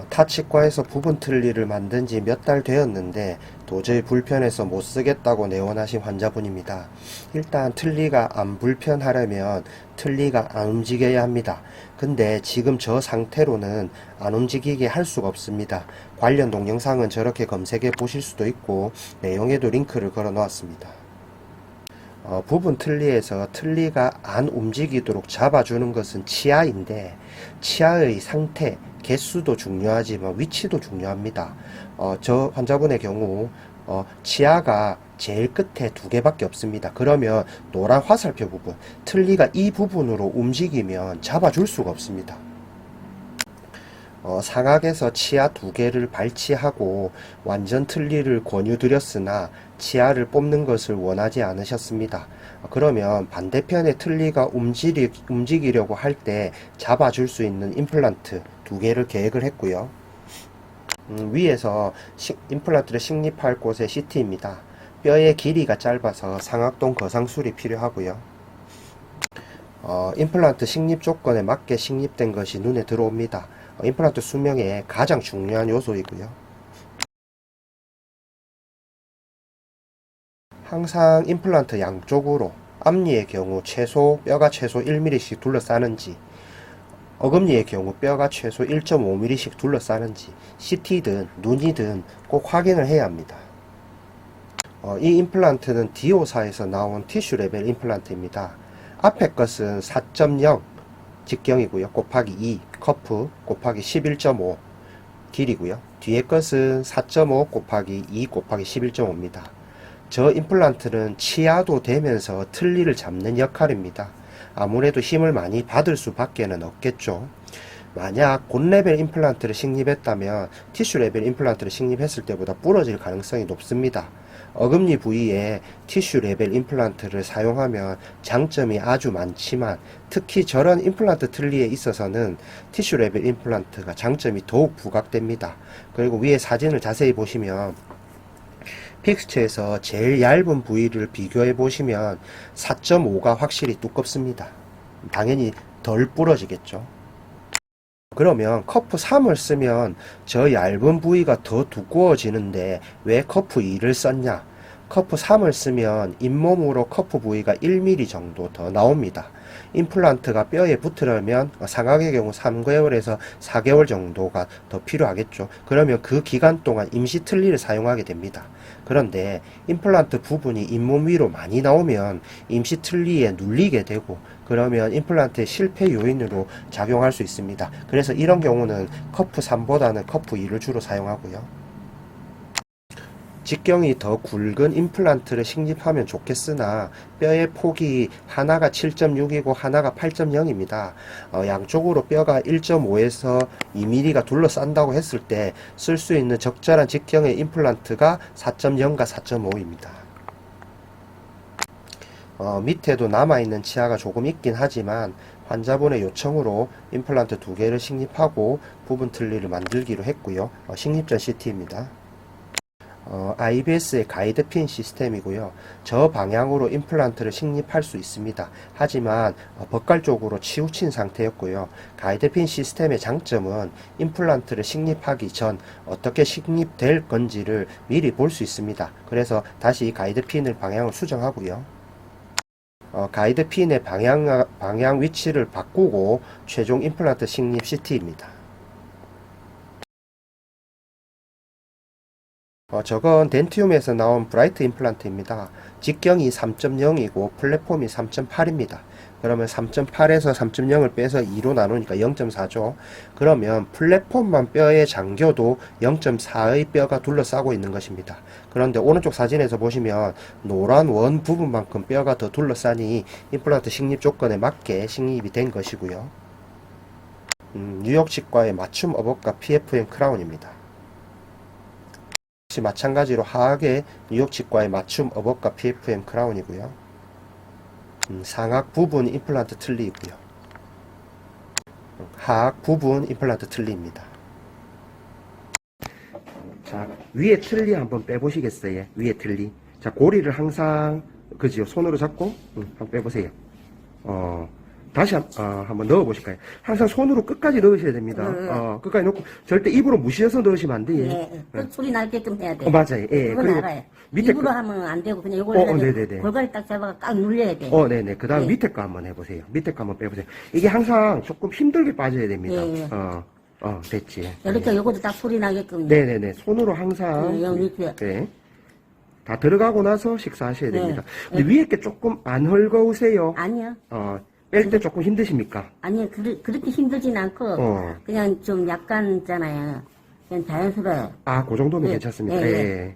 타치과에서 부분 틀니를 만든 지 몇 달 되었는데 도저히 불편해서 못 쓰겠다고 내원하신 환자분입니다. 일단 틀니가 안 불편하려면 틀니가 안 움직여야 합니다. 근데 지금 저 상태로는 안 움직이게 할 수가 없습니다. 관련 동영상은 저렇게 검색해 보실 수도 있고 내용에도 링크를 걸어 놓았습니다. 부분 틀니에서 틀니가 안 움직이도록 잡아주는 것은 치아인데 치아의 상태, 개수도 중요하지만 위치도 중요합니다. 저 환자분의 경우 치아가 제일 끝에 두 개밖에 없습니다. 그러면 노란 화살표 부분, 틀니가 이 부분으로 움직이면 잡아줄 수가 없습니다. 상악에서 치아 두 개를 발치하고 완전 틀니를 권유드렸으나 치아를 뽑는 것을 원하지 않으셨습니다. 그러면 반대편의 틀니가 움직이려고 할 때 잡아줄 수 있는 임플란트 두 개를 계획을 했고요. 위에서 임플란트를 식립할 곳의 CT입니다. 뼈의 길이가 짧아서 상악동 거상술이 필요하고요. 임플란트 식립 조건에 맞게 식립된 것이 눈에 들어옵니다. 임플란트 수명의 가장 중요한 요소이고요. 항상 임플란트 양쪽으로 앞니의 경우 뼈가 최소 1mm씩 둘러싸는지, 어금니의 경우 뼈가 최소 1.5mm씩 둘러싸는지 CT든 눈이든 꼭 확인을 해야 합니다. 이 임플란트는 디오사에서 나온 티슈 레벨 임플란트입니다. 앞에 것은 4.0 직경이고요. 곱하기 2 커프 곱하기 11.5 길이고요. 뒤에 것은 4.5 곱하기 2 곱하기 11.5입니다. 저 임플란트는 치아도 되면서 틀니를 잡는 역할입니다. 아무래도 힘을 많이 받을 수밖에는 없겠죠. 만약 본 레벨 임플란트를 식립했다면 티슈 레벨 임플란트를 식립했을 때보다 부러질 가능성이 높습니다. 어금니 부위에 티슈 레벨 임플란트를 사용하면 장점이 아주 많지만 특히 저런 임플란트 틀니에 있어서는 티슈 레벨 임플란트가 장점이 더욱 부각됩니다. 그리고 위에 사진을 자세히 보시면 픽스처에서 제일 얇은 부위를 비교해 보시면 4.5가 확실히 두껍습니다. 당연히 덜 부러지겠죠. 그러면 커프 3을 쓰면 저 얇은 부위가 더 두꺼워지는데 왜 커프 2를 썼냐? 커프 3을 쓰면 잇몸으로 커프 부위가 1mm 정도 더 나옵니다. 임플란트가 뼈에 붙으려면 상악의 경우 3개월에서 4개월 정도가 더 필요하겠죠. 그러면 그 기간 동안 임시 틀니를 사용하게 됩니다. 그런데 임플란트 부분이 잇몸 위로 많이 나오면 임시 틀니에 눌리게 되고 그러면 임플란트의 실패 요인으로 작용할 수 있습니다. 그래서 이런 경우는 커프 3보다는 커프 2를 주로 사용하고요. 직경이 더 굵은 임플란트를 식립하면 좋겠으나 뼈의 폭이 하나가 7.6이고 하나가 8.0입니다. 양쪽으로 뼈가 1.5에서 2mm가 둘러싼다고 했을 때 쓸 수 있는 적절한 직경의 임플란트가 4.0과 4.5입니다. 밑에도 남아있는 치아가 조금 있긴 하지만 환자분의 요청으로 임플란트 두 개를 식립하고 부분 틀니를 만들기로 했고요. 식립 전 CT입니다. IBS의 가이드핀 시스템이고요. 저 방향으로 임플란트를 식립할 수 있습니다. 하지만 벅갈 쪽으로 치우친 상태였고요. 가이드핀 시스템의 장점은 임플란트를 식립하기 전 어떻게 식립될 건지를 미리 볼 수 있습니다. 그래서 다시 가이드핀을 방향을 수정하고요. 가이드핀의 방향 위치를 바꾸고 최종 임플란트 식립 CT입니다. 저건 덴티움에서 나온 브라이트 임플란트입니다. 직경이 3.0이고 플랫폼이 3.8입니다. 그러면 3.8에서 3.0을 빼서 2로 나누니까 0.4죠. 그러면 플랫폼만 뼈에 잠겨도 0.4의 뼈가 둘러싸고 있는 것입니다. 그런데 오른쪽 사진에서 보시면 노란 원 부분만큼 뼈가 더 둘러싸니 임플란트 식립 조건에 맞게 식립이 된 것이고요. 뉴욕 치과의 맞춤 어복과 PFM 크라운입니다. 역시 마찬가지로 하악의 뉴욕 치과의 맞춤 어복과 PFM 크라운이고요. 상악 부분 임플란트 틀니이고요. 하악 부분 임플란트 틀니입니다. 자, 위에 틀니 한번 빼보시겠어요? 위에 틀니. 자, 고리를 항상 그지요? 손으로 잡고 한번 빼보세요. 다시 한번 넣어보실까요? 항상 손으로 끝까지 넣으셔야 됩니다. 끝까지 넣고 절대 입으로 무시해서 넣으시면 안 돼요. 네, 그 소리 나게끔 해야 돼. 맞아요. 예. 그건 그리고 알아요. 밑에 입으로 하면 안 되고 그냥 이걸 네네네. 골반이 딱 잡아가 꽉 눌려야 돼. 네네. 그 다음 밑에 거 한번 해보세요. 밑에 거 한번 빼보세요. 이게 항상 조금 힘들게 빠져야 됩니다. 예. 됐지. 이렇게 요것도 딱 소리 나게끔. 네네네. 손으로 항상. 여기 밑에. 네. 다 들어가고 나서 식사하셔야 네. 됩니다. 근데 위에 게 조금 안 헐거우세요? 아니요. 뺄 때 조금 힘드십니까? 아니요. 그렇게 힘들진 않고 어. 그냥 좀 약간 있잖아요. 그냥 자연스러워요. 그 정도면 네. 괜찮습니다. 네, 예.